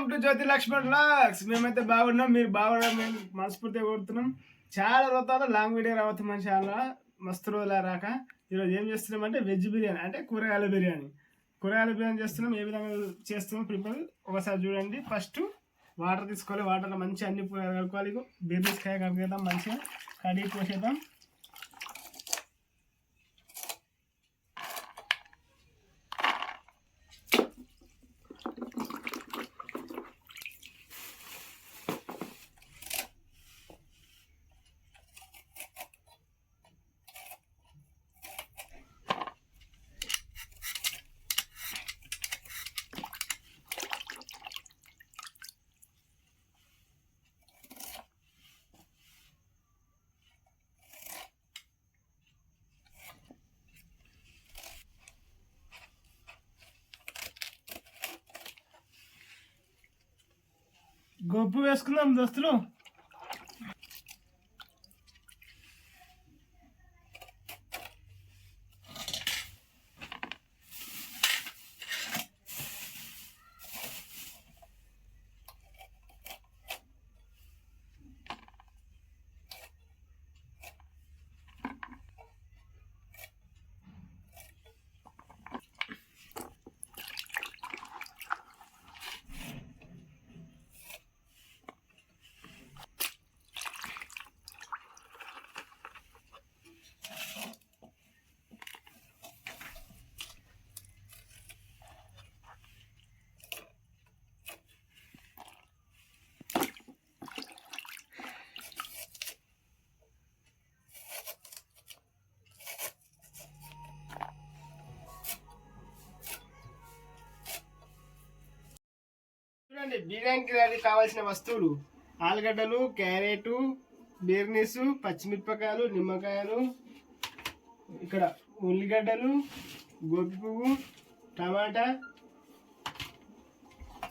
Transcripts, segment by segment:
Welcome to Jyothi Lakshman vlogs. మేమైతే బాగున్నాం, మీరు బాగున్నాం, మేము మనస్ఫూర్తిగా కోరుతున్నాం. చాలా రోజులు లాంగ్ వీడియో రావద్దు మన ఛానల్, మస్తు రోజులు రాక ఈరోజు ఏం చేస్తున్నాం అంటే వెజ్ బిర్యానీ, అంటే కూరగాయల బిర్యానీ చేస్తున్నాం. ఏ విధంగా చేస్తున్నాం ప్రిపేర్ ఒకసారి చూడండి. ఫస్ట్ వాటర్ తీసుకోవాలి, వాటర్లో మంచిగా అన్ని కలుపుకోవాలి. బిర్యానీ కాయ కలుపుకేద్దాం, మంచిగా కడిగి పోసేద్దాం. గొప్పు వేసుకుందాం దోస్తులు. బిర్యానీకి కావాల్సిన వస్తువులు: ఆలుగడ్డలు, క్యారెట్, బీర్నీస్, పచ్చిమిరపకాయలు, నిమ్మకాయలు, ఇక్కడ ఉల్లిగడ్డలు, గోపి పువ్వు, టమాటా,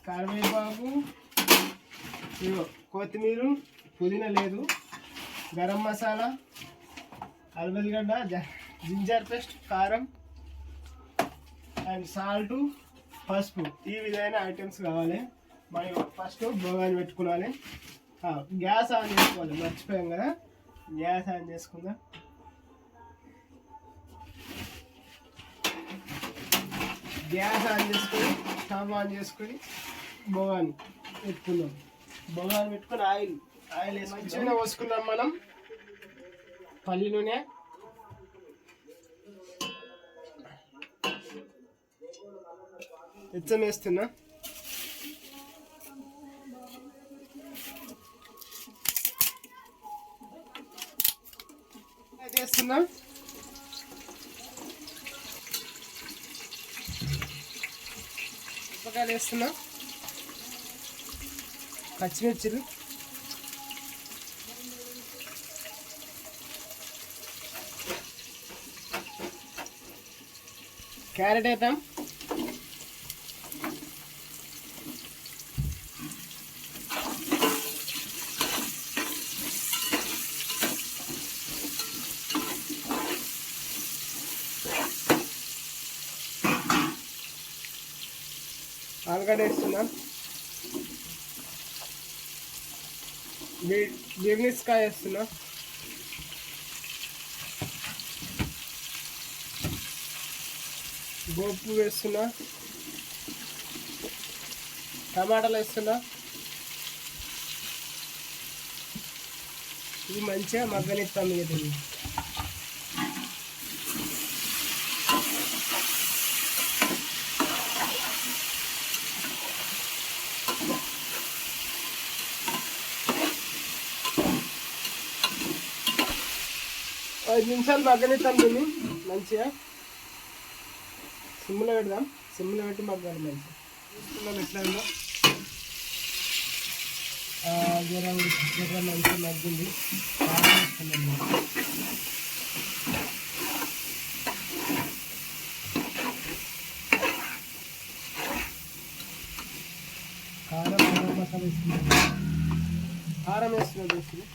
కరివేపాకు, కొత్తిమీర, పుదీనా లేదు, గరం మసాలా, అల్వెల్లిగడ్డ, జింజర్ పేస్ట్, కారం అండ్ సాల్ట్, పసుపు. ఈ విధమైన ఐటమ్స్ కావాలి. మనం ఫస్ట్ బోగాని పెట్టుకోవాలి. గ్యాస్ ఆన్ చేసుకోవాలి, మర్చిపోయాం కదా. గ్యాస్ ఆన్ చేసుకుందాం. గ్యాస్ ఆన్ చేసుకొని స్టవ్ ఆన్ చేసుకొని బోగాని పెట్టుకుందాం. బోగాని పెట్టుకొని ఆయిల్ వేసుకొని పోసుకుందాం. మనం పల్లి నూనె, వెచ్చం వేస్తున్నా. వేస్తున్నా మిరపకాయలు వేస్తున్నా, పచ్చిమిర్చిలు, క్యారెట్ వేద్దాం, ఆలుగడ్డ వేస్తున్నా, బీర్నీస్ కాయ వేస్తున్నా, గోపు వేస్తున్నా, టమాటాలు వేస్తున్నా. ఇది మంచిగా మగ్గనిస్తాం. ఇది ఐదు నిమిషాలు మగ్గనిస్తాం. దీన్ని మంచిగా సిమ్లో పెడదాం. సిమ్లో పెట్టి మగ్గాలి. మంచిగా చూస్తున్నాం ఎట్లా ఉందో. జర మంచిగా మగ్గింది. కారం వేస్తున్నాం. కారం మసాలా వేస్తున్నాం. కారం వేస్తున్నాం.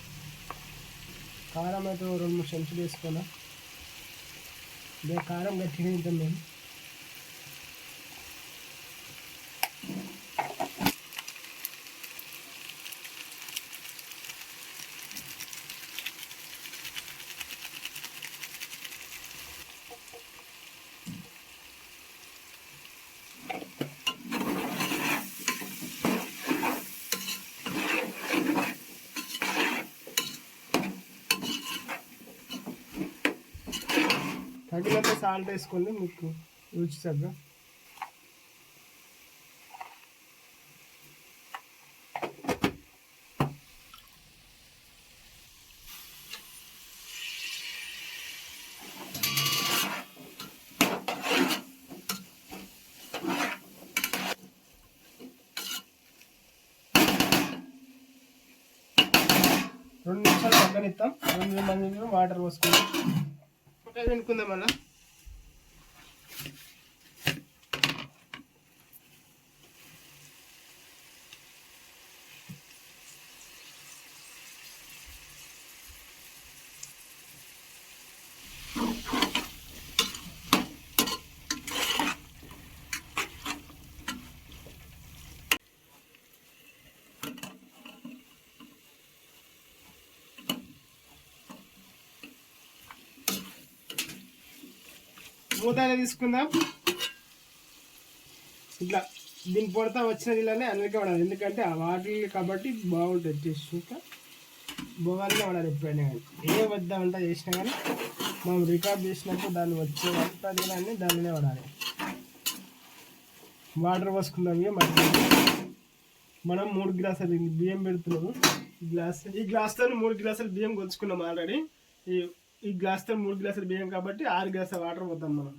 కారం అయితే 2-3 చెంచాలు వేసుకోనా. కారం గట్టిగా తింటాం మేము. తగినంత సాల్ట్ వేసుకోండి మీకు రుచి తగ్గ. రెండు నిమిషాలు పక్కనిస్తాం. 2 నిమిషాలు వాటర్ పోసుకుందాం. వెనుకుందాం మళ్ళా. మూత తీసుకుందాం. ఇట్లా దీని పొడతా వచ్చినది ఇలానే అన్నిటికీ పడాలి, ఎందుకంటే ఆ వాటర్ కాబట్టి బాగుంటుంది టేస్ట్. ఇంకా బొగాలనే పడాలి ఎప్పుడైనా కానీ, ఏ వద్ద వంట చేసినా కానీ మనం రికార్డ్ చేసినప్పుడు దాన్ని వచ్చే వంట తినాలని దానినే పడాలి. వాటర్ పోసుకుందాం. ఇక మట్టి మనం 3 గ్లాసులు బియ్యం పెడుతున్నాము. ఈ గ్లాస్తో 3 గ్లాసులు బియ్యం కొలుచుకున్నాం ఆల్రెడీ. ఈ గ్లాస్తో 3 గ్లాసులు బియ్యం కాబట్టి 6 గ్లాసుల వాటర్ పోతాం మనం.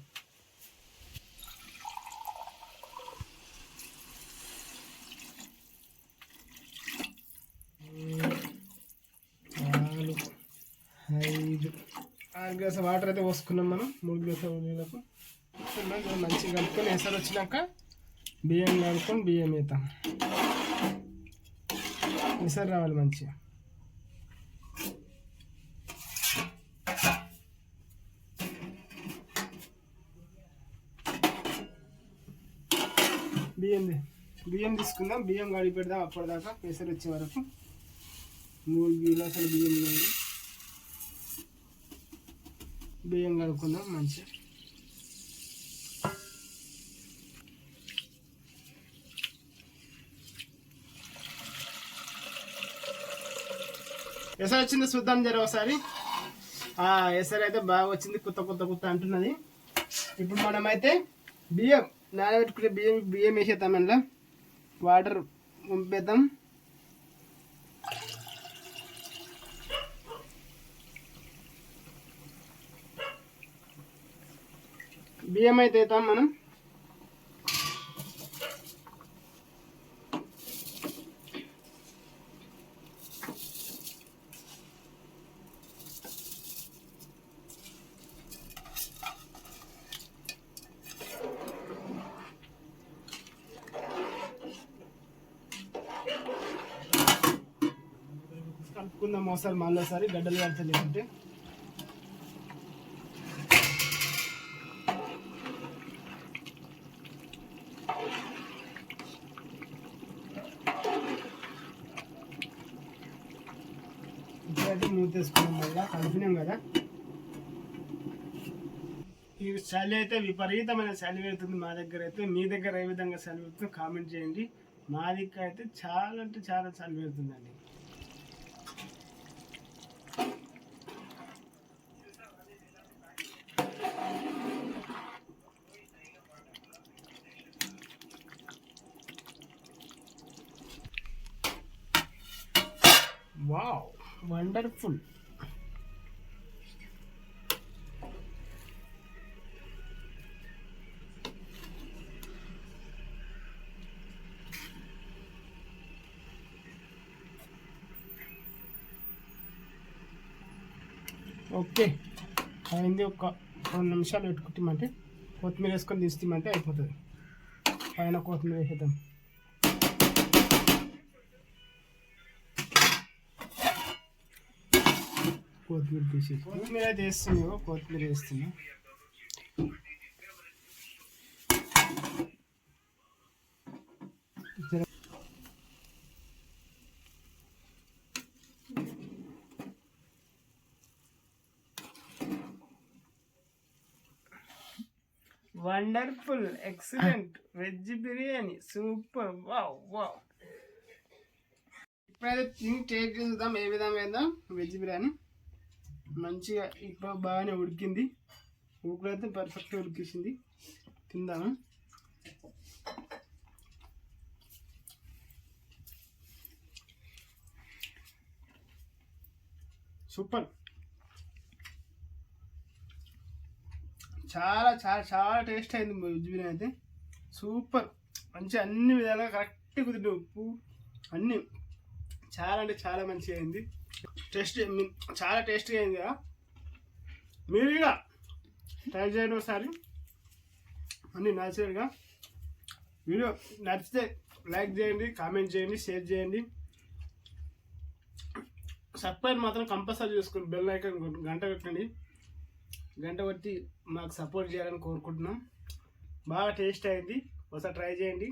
ఐదు 6 గ్లాసుల వాటర్ అయితే పోసుకున్నాం మనం 3 గ్లాసుల నీళ్ళకు. మంచిగా కలుపుకొని ఎసరు వచ్చినాక బియ్యం కలుపుకొని బియ్యం వేస్తాం. ఎసరు రావాలి మంచిగా. బియ్యం తీసుకుందాం. బియ్యం గడి పెడదాం అప్పటిదాకా పెసరు వచ్చే వరకు. 3 గ్లాసులు బియ్యం కడుక్కుందాం మంచిగా. ఎసరు వచ్చింది చూద్దాం జర ఒకసారి. ఎసరు అయితే బాగా వచ్చింది, కుత్త అంటున్నది. ఇప్పుడు మనమైతే బియ్యం నానబెట్టుకునే బియ్యం వేసేద్దాం. అందులో వాటర్ పంపేద్దాం. బియ్యం అయితే వేద్దాం మనం. కలుపుకుందాం ఒకసారి, మళ్ళీ ఒకసారి గడ్డలు కడతలేకుంటే. ఇప్పుడైతే మూత వేసుకున్నాం, మళ్ళీ కలిపినాం కదా. ఈ చలి అయితే విపరీతమైన చలి పెడుతుంది మా దగ్గర అయితే. మీ దగ్గర ఏ విధంగా చలి పెడుతుందో కామెంట్ చేయండి. మా దగ్గర అయితే చాలా అంటే చాలా చలి పెడుతుందండి. Wow, wonderful. ఓకే అయింది. ఒక 2 నిమిషాలు పెట్టుకుంటామంటే కొత్తిమీర వేసుకొని తీస్తామంటే అయిపోతుంది. పైన కొత్తిమీర వేసేద్దాం. కొత్తిమీర తీసేసి కొత్తిమీర అయితే వేస్తున్నావు. కొత్తిమీర వేస్తున్నా. Wonderful, excellent veg biryani, super. Wow wow. ఇప్పుడైతే తిని టేస్ట్ చూద్దాం ఏ విధంగా అయిందో వెజ్ బిర్యానీ. మంచిగా ఇప్పుడు బాగానే ఉడికింది. ఉడుకుడైతే పర్ఫెక్ట్గా ఉడికేసింది. తిందాము. సూపర్, చాలా చాలా చాలా టేస్ట్ అయింది వెజ్ బిర్యానీ అయితే. సూపర్, మంచిగా అన్ని విధాలుగా కరెక్ట్ కుదిరింది. ఉప్పు అన్నీ చాలా అంటే చాలా మంచిగా అయింది. చాలా టేస్టీగా అయింది కదా. మీరు ఇక ట్రై చేయండి ఒకసారి అన్నీ న్యాచురల్గా. వీడియో నచ్చితే లైక్ చేయండి, కామెంట్ చేయండి, షేర్ చేయండి. సబ్స్క్రైబ్ మాత్రం కంపల్సరీ చేసుకోండి. బెల్ ఐకాన్ గంట కొట్టండి. గంట కొట్టి మాకు సపోర్ట్ చేయాలని కోరుకుంటున్నాం. బాగా టేస్ట్ అయింది, ఒకసారి ట్రై చేయండి.